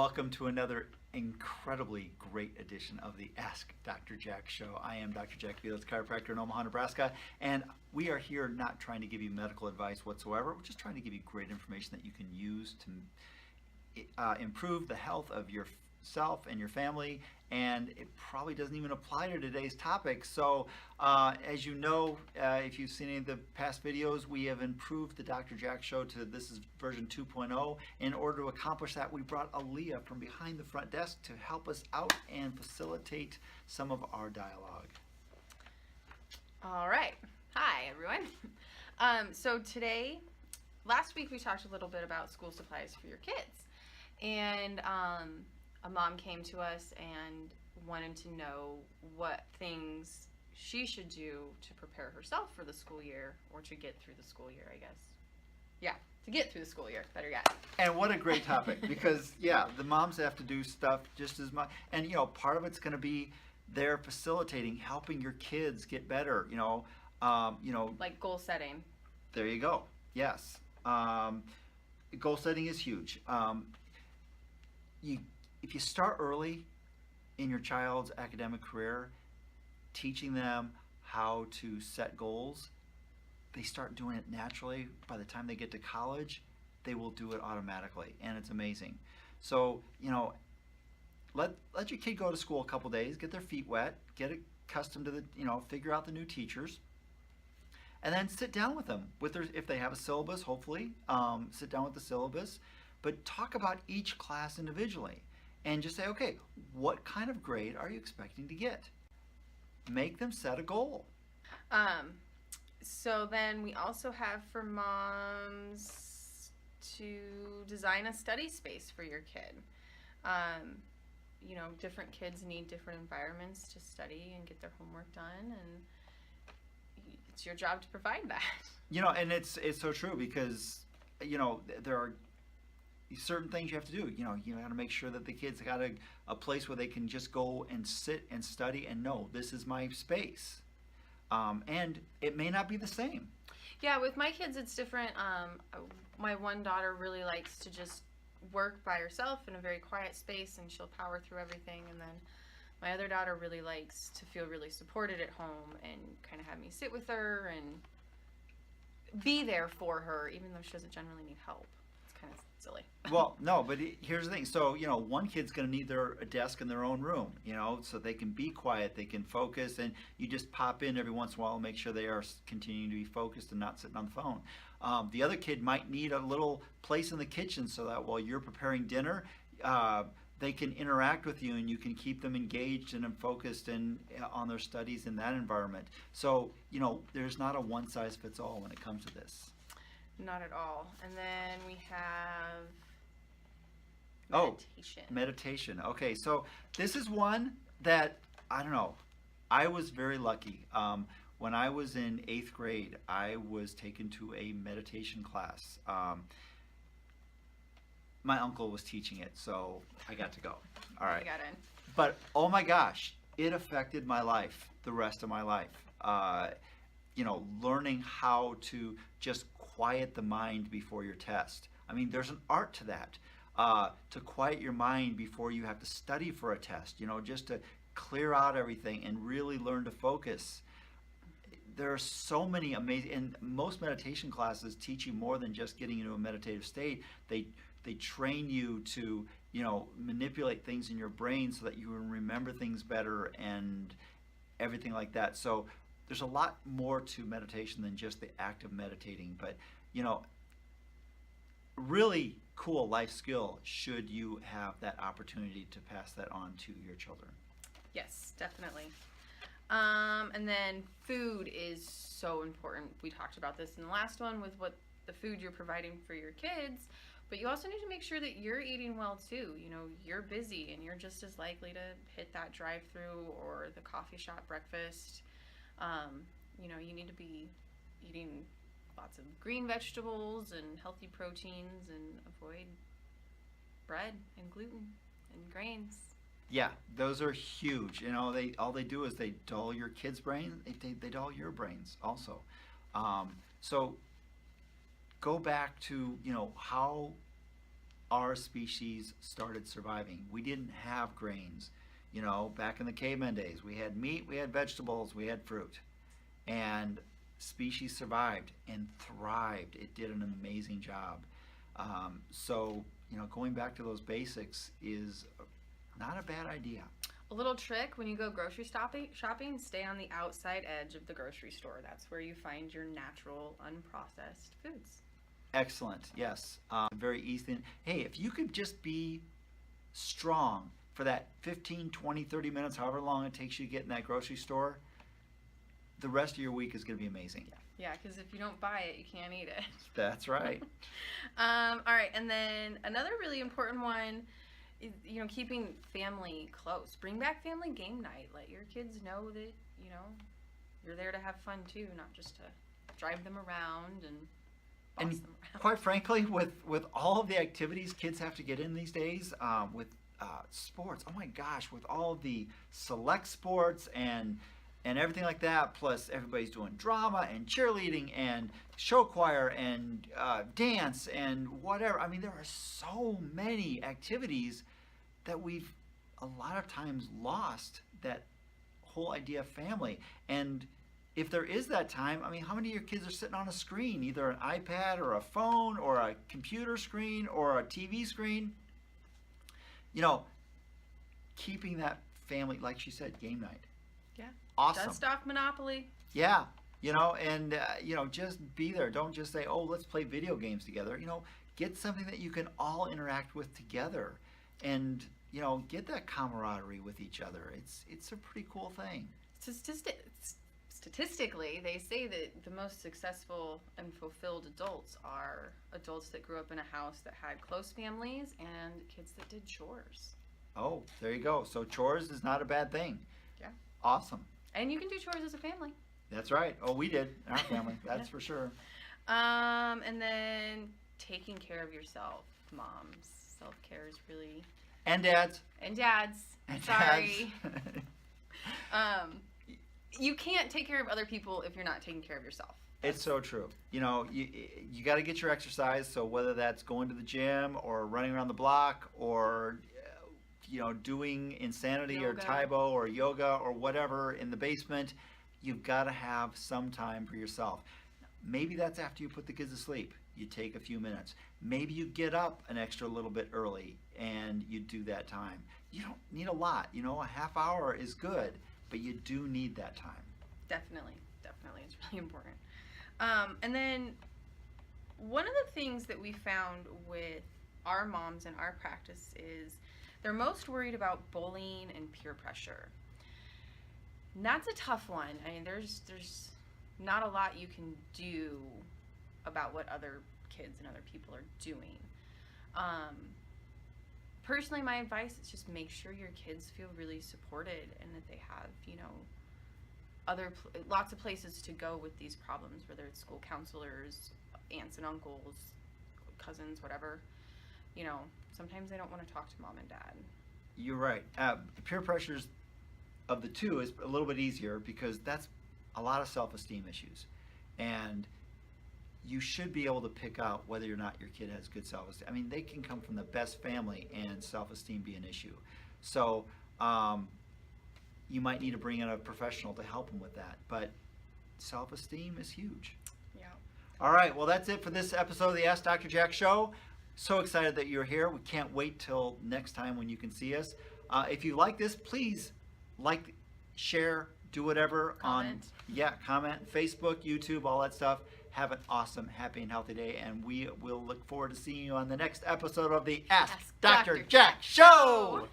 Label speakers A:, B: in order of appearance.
A: welcome to another incredibly great edition of the Ask Dr. Jack Show. I am Dr. Jack Velez, chiropractor in Omaha, Nebraska, and we are here not trying to give you medical advice whatsoever. We're just trying to give you great information that you can use to improve the health of yourself and your family, and it probably doesn't even apply to today's topic. So as you know, if you've seen any of the past videos, we have improved the Dr. Jack Show to this is version 2.0. In order to accomplish that, we brought Aaliyah from behind the front desk to help us out and facilitate some of our dialogue.
B: All right. Hi, everyone. So today, last week we talked a little bit about school supplies for your kids. And a mom came to us and wanted to know what things she should do to prepare herself for the school year, or to get through the school year, I guess. Yeah, to get through the school year, better yet.
A: And what a great topic, because yeah, the moms have to do stuff just as much, and you know, part of it's going to be they're facilitating, helping your kids get better,
B: Like goal setting.
A: There you go. Yes. Goal setting is huge. If you start early in your child's academic career, teaching them how to set goals, they start doing it naturally. By the time they get to college, they will do it automatically, and it's amazing. So, let your kid go to school a couple days, get their feet wet, get accustomed to figure out the new teachers, and then sit down with them if they have a syllabus, hopefully, sit down with the syllabus, but talk about each class individually. And just say, okay, what kind of grade are you expecting to get? Make them set a goal.
B: So then we also have for moms to design a study space for your kid. Different kids need different environments to study and get their homework done, and it's your job to provide that.
A: And it's so true, because there are certain things you have to do. You got to make sure that the kids got a place where they can just go and sit and study and know this is my space. And it may not be the same.
B: Yeah, with my kids it's different. My one daughter really likes to just work by herself in a very quiet space, and she'll power through everything. And then my other daughter really likes to feel really supported at home and kind of have me sit with her and be there for her, even though she doesn't generally need help. It's kind of silly.
A: Well, no, but here's the thing. So, one kid's going to need a desk in their own room, so they can be quiet, they can focus, and you just pop in every once in a while and make sure they are continuing to be focused and not sitting on the phone. The other kid might need a little place in the kitchen so that while you're preparing dinner, they can interact with you and you can keep them engaged and focused and on their studies in that environment. So, there's not a one-size-fits-all when it comes to this.
B: Not at all. And then we have meditation.
A: Meditation. Okay, so this is one that, I don't know, I was very lucky. When I was in 8th grade, I was taken to a meditation class. My uncle was teaching it, so I got to go. All right.
B: You got in.
A: But, oh my gosh, it affected my life, the rest of my life. Learning how to just quiet the mind before your test. I mean, there's an art to that. To quiet your mind before you have to study for a test, just to clear out everything and really learn to focus. There are so many amazing, and most meditation classes teach you more than just getting into a meditative state. They train you to, manipulate things in your brain so that you can remember things better and everything like that. So there's a lot more to meditation than just the act of meditating, but really cool life skill should you have that opportunity to pass that on to your children.
B: Yes, definitely. And then food is so important. We talked about this in the last one with what the food you're providing for your kids, but you also need to make sure that you're eating well too. You're busy and you're just as likely to hit that drive-through or the coffee shop breakfast. You need to be eating lots of green vegetables and healthy proteins, and avoid bread and gluten and grains.
A: Yeah, those are huge. All they do is they dull your kids' brain. They dull your brains also. So go back to how our species started surviving. We didn't have grains. You know, back in the caveman days, we had meat, we had vegetables, we had fruit. And species survived and thrived. It did an amazing job. So, you know, going back to those basics is not a bad idea.
B: A little trick when you go grocery shopping, stay on the outside edge of the grocery store. That's where you find your natural, unprocessed foods.
A: Excellent. Yes. Very easy. Hey, if you could just be strong for that 15, 20, 30 minutes, however long it takes you to get in that grocery store, the rest of your week is going to be amazing.
B: Yeah, because if you don't buy it, you can't eat it.
A: That's right.
B: All right, and then another really important one is, you know, keeping family close. Bring back family game night. Let your kids know that, you know, you're there to have fun too, not just to drive them around and boss them around.
A: Quite frankly, with all of the activities kids have to get in these days, with sports, oh my gosh, with all of the select sports and everything like that, plus everybody's doing drama and cheerleading and show choir and dance and whatever. I mean, there are so many activities that we've a lot of times lost that whole idea of family. And if there is that time, I mean, how many of your kids are sitting on a screen, either an iPad or a phone or a computer screen or a TV screen? You know, keeping that family, like she said, game night.
B: Yeah.
A: Awesome.
B: Dust off Monopoly.
A: Yeah. You know, and, you know, just be there. Don't just say, oh, let's play video games together. You know, get something that you can all interact with together and, you know, get that camaraderie with each other. It's a pretty cool thing.
B: Statistically, they say that the most successful and fulfilled adults are adults that grew up in a house that had close families and kids that did chores.
A: Oh, there you go. So chores is not a bad thing.
B: Yeah.
A: Awesome.
B: And you can do chores as a family.
A: That's right. Oh, we did in our family. That's for sure.
B: And then taking care of yourself, moms. Self-care is really...
A: And dads.
B: And dads.
A: And
B: Sorry.
A: dads.
B: You can't take care of other people if you're not taking care of yourself.
A: It's so true. You know, you got to get your exercise. So whether that's going to the gym or running around the block or, you know, doing Insanity
B: Yoga.
A: or Taibo or yoga or whatever in the basement, you've got to have some time for yourself. Maybe that's after you put the kids to sleep. You take a few minutes. Maybe you get up an extra little bit early and you do that time. You don't need a lot. You know, a half hour is good, but you do need that time.
B: Definitely. It's really important. And then one of the things that we found with our moms in our practice is they're most worried about bullying and peer pressure. And that's a tough one. I mean, there's not a lot you can do about what other kids and other people are doing. Personally, my advice is just make sure your kids feel really supported and that they have, you know, lots of places to go with these problems, whether it's school counselors, aunts and uncles, cousins, whatever. You know, sometimes they don't want to talk to mom and dad.
A: You're right. Peer pressures of the two is a little bit easier because that's a lot of self-esteem issues. And you should be able to pick out whether or not your kid has good self-esteem. I mean, they can come from the best family and self-esteem be an issue. So you might need to bring in a professional to help them with that. But self-esteem is huge.
B: Yeah.
A: All right. Well, that's it for this episode of the Ask Dr. Jack Show. So excited that you're here. We can't wait till next time when you can see us. If you like this, please like, share, do whatever.
B: Comment.
A: Comment, Facebook, YouTube, all that stuff. Have an awesome, happy, and healthy day, and we will look forward to seeing you on the next episode of the Ask Dr. Jack Show!